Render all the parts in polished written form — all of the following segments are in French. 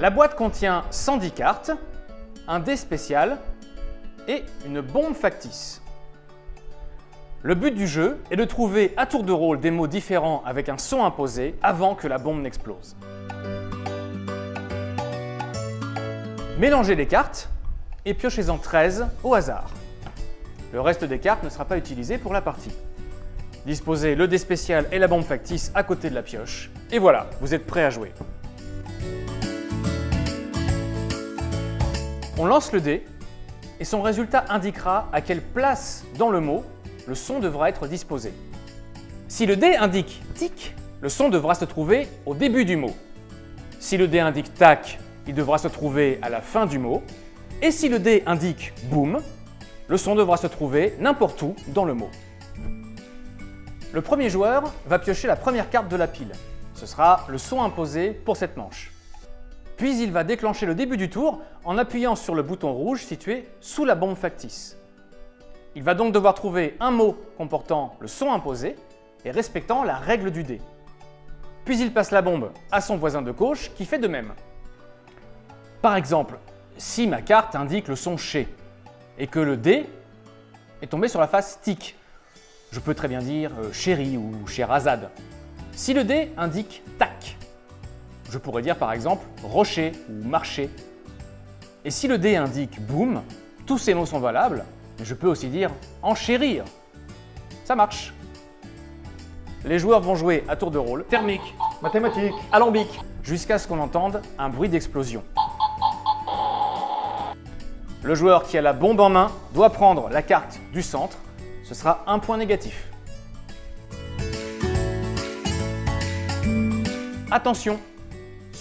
La boîte contient 110 cartes, un dé spécial et une bombe factice. Le but du jeu est de trouver à tour de rôle des mots différents avec un son imposé avant que la bombe n'explose. Mélangez les cartes et piochez-en 13 au hasard. Le reste des cartes ne sera pas utilisé pour la partie. Disposez le dé spécial et la bombe factice à côté de la pioche. Et voilà, vous êtes prêt à jouer. On lance le dé et son résultat indiquera à quelle place dans le mot le son devra être disposé. Si le dé indique « tic », le son devra se trouver au début du mot. Si le dé indique « tac », il devra se trouver à la fin du mot. Et si le dé indique « boum », le son devra se trouver n'importe où dans le mot. Le premier joueur va piocher la première carte de la pile. Ce sera le son imposé pour cette manche. Puis il va déclencher le début du tour en appuyant sur le bouton rouge situé sous la bombe factice. Il va donc devoir trouver un mot comportant le son imposé et respectant la règle du dé. Puis il passe la bombe à son voisin de gauche qui fait de même. Par exemple, si ma carte indique le son ché et que le dé est tombé sur la face tic, je peux très bien dire chéri ou Scheherazade. Si le dé indique tac, je pourrais dire par exemple rocher ou marché. Et si le dé indique boum, tous ces mots sont valables, mais je peux aussi dire enchérir. Ça marche. Les joueurs vont jouer à tour de rôle, thermique, Mathématiques. alambic, jusqu'à ce qu'on entende un bruit d'explosion. Le joueur qui a la bombe en main doit prendre la carte du centre. Ce sera un point négatif. Attention,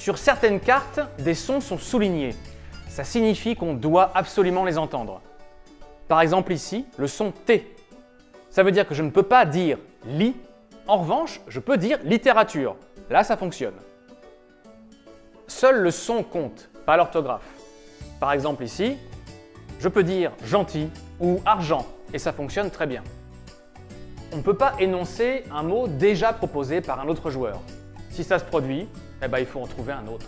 sur certaines cartes, des sons sont soulignés. Ça signifie qu'on doit absolument les entendre. Par exemple ici, le son T. Ça veut dire que je ne peux pas dire « lit ». En revanche, je peux dire « littérature ». Là, ça fonctionne. Seul le son compte, pas l'orthographe. Par exemple ici, je peux dire « gentil » ou « argent » et ça fonctionne très bien. On ne peut pas énoncer un mot déjà proposé par un autre joueur. Si ça se produit, eh ben, il faut en trouver un autre.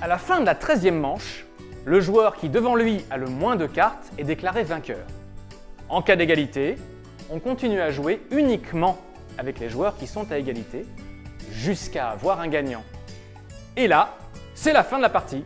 À la fin de la 13e manche, le joueur qui devant lui a le moins de cartes est déclaré vainqueur. En cas d'égalité, on continue à jouer uniquement avec les joueurs qui sont à égalité jusqu'à avoir un gagnant. Et là, c'est la fin de la partie.